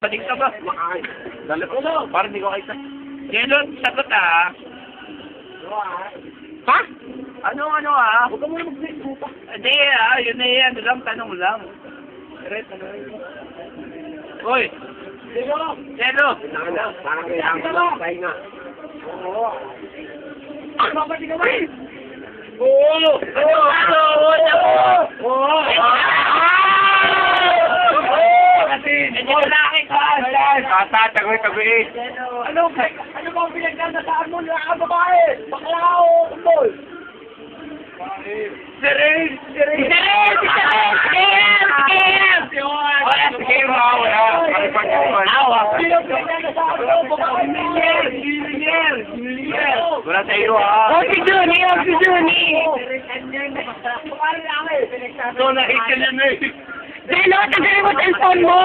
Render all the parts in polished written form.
Pating ka ba? Makain. Dali ko na. Parang hindi ko kaisa. Jelon, sagot ah. Ha? Ano ah? Huwag ka muna mag-Facebook. Hindi ah, yun na yan. Ano lang, tanong lang. Uy, Dito. Jelo. Na, parang kailangan ko pahinga. Oo. Mabati ka ba? Oo. Oo. Kasi, hindi ko nakikita. Tagoy. Ano ba ang pinagdadasaan mo na ang babae? Bakla o kumpol? Sirin! Wala, sige mo. Wala. Awa. Sino ang pinagdadasaan mo? Babae Junior. Wala sa iyo ah. Oh, si Juni. So, nakita niya na eh. Delo, tagay mo cellphone mo.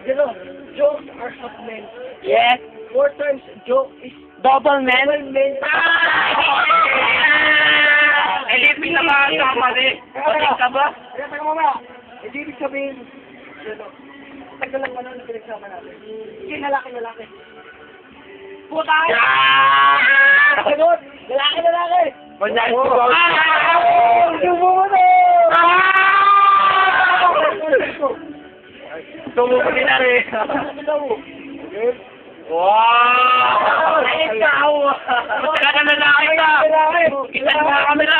Jero, jokes are short men. Yes. 4 times joke is Double man. men. Eh, pinabasa ka pa rin. Pating ka ba? Kaya tayo mamaya. Hindi ibig sabihin, Jero, tagal lang ano na pinagsama natin. Hindi, lalaki. Puta! Sagot! Lalaki! Subo mo na! Tumuko din na rin. Wow! Ikaw! Kita ka na lalaki ka! Kita ka na kamera!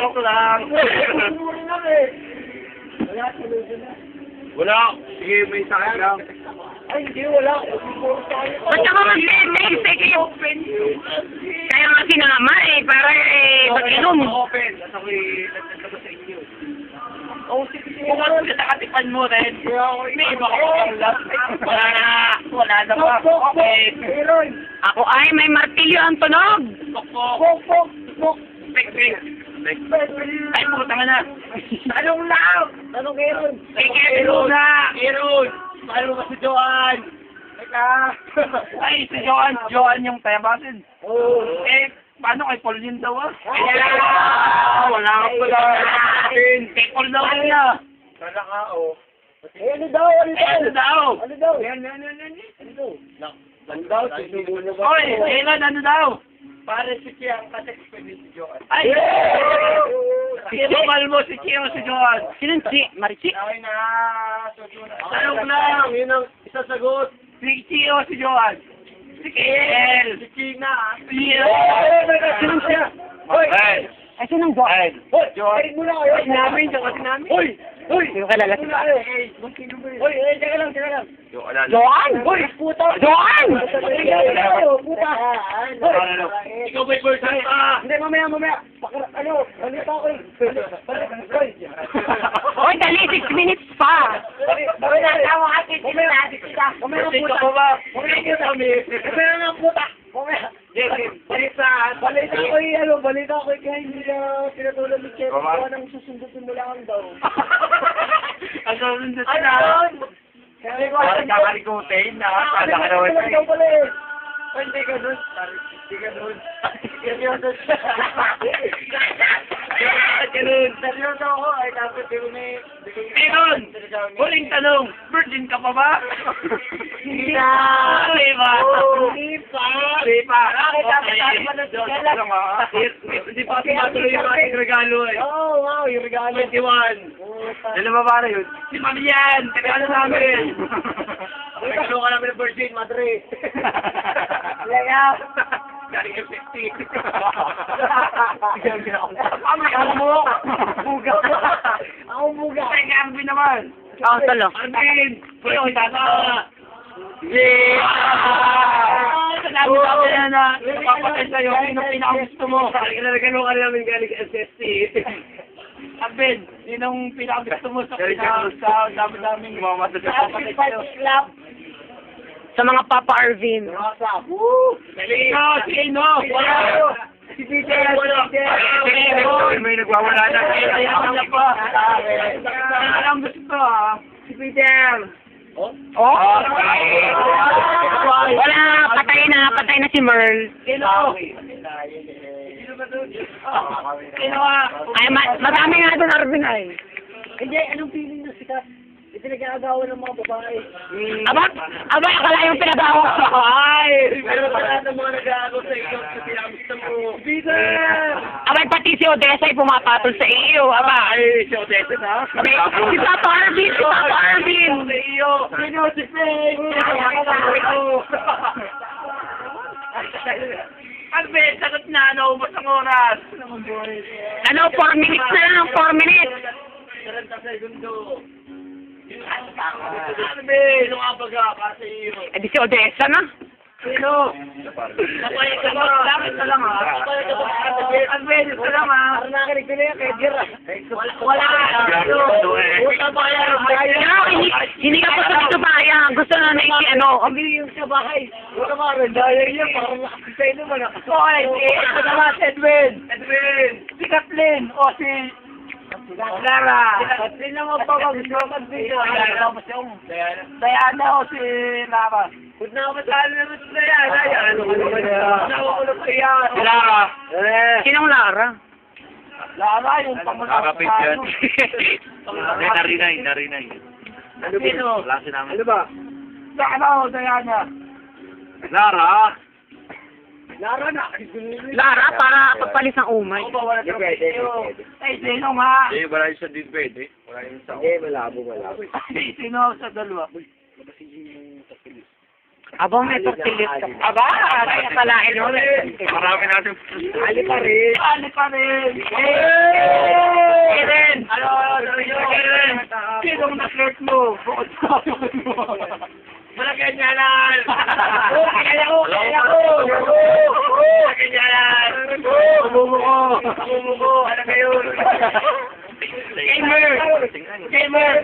Joke lang. Wala. Sige, may sakit lang. Ay, hindi, wala. Ba't ka ba mag-text? Kaya nga sinama eh, para mag-inom. Open. Nasa ko nagtagtagos sa inyo. Oh, sige. Kung ano ka nakatipan mo rin, may iba ko ang last. Wala na ba? Okay. Meron. Ako ay may martilyo ang tunog. Pok. Pek. Ay, puta ka na. Tanong lang. Tanong kay Ron. Aaron na. Aaron. Paano ba si Joan? Teka. Ay, si Joan yung tayabasin. Oh. Eh, paano kay Paul yun daw ah? Wala ka pala. Kay Paul daw na. Kala ka, oh. Eh, ano daw? Ano daw? Ano daw? Ano daw? Ano daw? Susubo na ba? Oy, Aaron, ano daw? Pare si Kiang kasi pwede si Joan. Ay! Sumal mo si Kio, si Joan. Sino si Marichi? Okay na. Tanong lang. Yun ang isasagot. Si Kio, si Joan. Si Kiel. Si Kina. Sino siya? Hoy! Ay, sinong Joan? Ay, Hoy! Hoy! Muna kayo! namin, Joan namin. Hoy! Hoy! Hindi ko kilala si Muna kayo! Hoy! Teka lang! Joan! Hoy! Puta! Joan! Puta! Ikaw ba'y person ka? Hindi, mamaya! Balita ko eh! Hoy! Oy, dali, 6 minutes pa. Mamaya puta! Person ka pa ba? Mamaya nga puta! Mamaya! Balita ko eh, kaya hindi na pinatulad ni Chef. Kaya nang susundutin mo lang daw. Ang gawin na Ano? sila. Kaya ko, Parang kakalikutin na. Kala ka naman daw sa'yo. pala eh. Ay, hindi ka dun. Seryoso siya. Seryoso ako. Ay, dapat di ko may... Aaron, huling tanong, virgin ka pa ba? Hindi na. Hindi ba? Hindi pa. Hindi pa. Bakit dapat tayo pa na Hindi pa kasi matuloy yung ating regalo eh. Oo, wow, yung regalo. 21. Dalawa ba na yun? Si Mami yan! Regalo namin! Regalo ka namin ng Virgin, Madre. Kaya! Galing yung 50. Mami, ako mo! Buga. Ako buga. Ay, Arvin naman! Oh, talo. Arvin! Puyo, tama! Yeah! Sinabi namin na napapatay sa'yo kung yung pinakagusto mo. Regalo ka namin galing sa SST. Arvin, yun ang pinakagusto mo sa dami-daming Sacrifice clap. Sa mga Papa Arvin. Woo! Dali! No, say no! Wala! Si Peter! May nagwawala na. Ayaw na pa. Alam gusto ah. Si Peter! Oh? Wala, patay na si Merl. Sino? Sino ka? Ay, marami nga doon, Arvin ay. Hindi, anong feeling ng sikat? Ito nag-aagawan ng mga babae. Aba, akala yung pinagawa. Ay! Pero sa lahat ng mga nag-aagaw sa iyo, sa pinakagusto mo. Bida! Abay, pati si Odessa ay pumapatol sa iyo. Aba, Ay, si Odessa na. abay, si Papa Arvin, si Papa Arvin. Sa iyo. Sino si Faye? Alvin, sagot na. Naubos ang oras. Ano, 4 minutes na lang, 4 minutes. 30 segundo. Alvin, ano nga baga ka sa iyo? Eh, di si Odessa na. Sino? Napayag ka ba? Lapit ka lang ha. Napayag ka ba? Alvin, ito lang ha. Parang nakinig ko na yan, kay Jer. Wala ka. Puta ba yan? Pero, hindi ka pa sa dito baya. Gusto na na ano. Ang yung sa bahay. Huwag ka mga dahil yan, parang nakakasay naman. Hoy, ito naman si Edwin. Edwin. Si Kathleen. O si... Clara. Katlin naman pa mag-shokat dito. Diana o si Lara. Huwag na ako masali naman sa Diana. Ano ka naman yan? Nakukulog ko yan. Lara. Sinong Lara? Lara, yung Kakapit yan. pamangkin. Narinay. Sino? Klase namin. Ano ba? Lara o Diana. Lara! Lara na. Lara, para pagpalis ng umay. Ako ba wala Hindi sa pwede, video? hindi pwede. Ay, sino nga? Eh, wala yung sa din pwede. Wala yung sa... Hindi, malabo. Ay, sino sa dalawa? Aba, may tortillas ka. Aba, kaya kalain mo. Marami natin. Ali pa rin. Ali pa rin! Karen! Ano? Karen! Sinong na-flirt mo? Bukod sa mo. Wala ganyanan! Kaya ko! Wala ganyanan! Bumuko! Ano kayo? Gamer!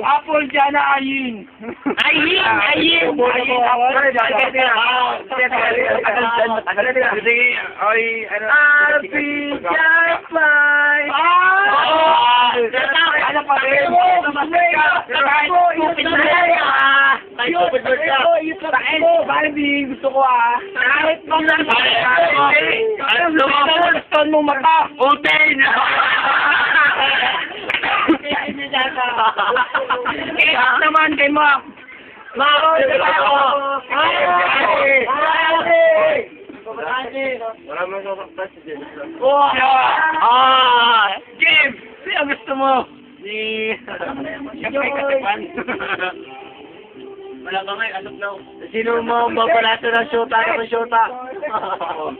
Apple dyan na ayin! Ayin! Ayin! Sige, ay, ano... Happy Jackpot! Ano pa rin? Gusto ko kahit gusto mo mata. Hotel! Kaya naman kay Mac. Wala mo sa president. James! Sino gusto mo? Siyempre katipan. Wala ba may alok na? Sino mo ang babalato ng shota ng shota?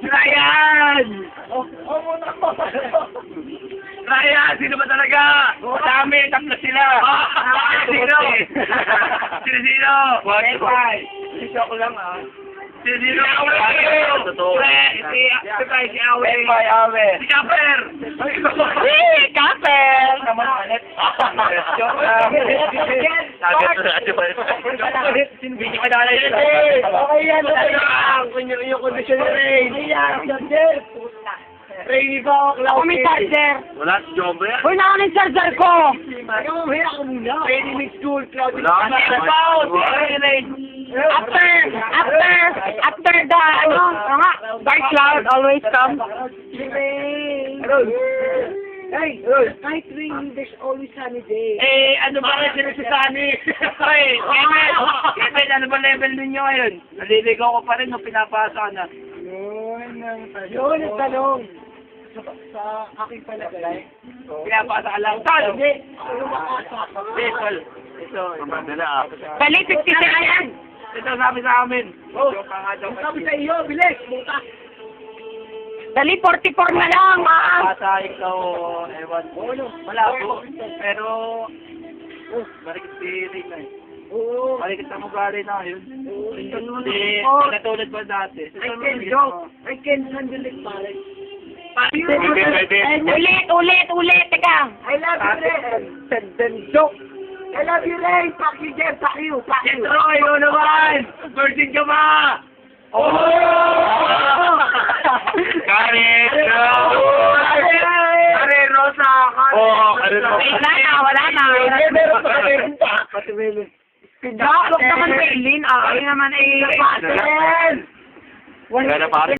Ryan! Ryan! Sino ba talaga? Madami, tatlo sila. Sino? Sino? Sino ko lang Sino? Totoo. Si Awe. Si Kapper. Kapel! Naman ulit. Hindi ka dala yun. Okay yan, yung kondisyon ni Ray. Ray, ba ako Ako may charger. Wala si Jombo yan. Uy, nakaw ng charger ko. Ikaw, hira ka muna. Ready mix school, cloud. Wala. After the, dark cloud always comes. Hey, kahit rainy, there's always sunny day. Ano ba rin sila si Sunny? Kevin, ano ba level ninyo ngayon? Naliligaw ko pa rin nung pinapasa na. Yun ang tanong. Sa aking palagay. Pinapasa ka lang. Saan? Hindi, ako lumakasa. Baseball. Ito. Madala. Bali, 50 sila yan. Ito sabi sa amin. Oh, sabi sa iyo, bilis, buta. Dali, 44 na lang, Bata, ikaw, ewan. Wala po. Pero, marikit si Rina eh. Oo. Marikit ang ugali na yun. Hindi, Oh. katulad pa dati. I can handle it, pare. Ulit, teka. I love you, Ray. Then joke. I love you, Ray. Fuck you, Jeff. Fuck you. Troy, ano naman? Virgin ka ba? Oh! Karin! Are, Rosa! Oo, Karen. Wala na. Meron pa, meron pa. Pati Melo. Joke naman, Berlin. Ay naman, Wala na pare.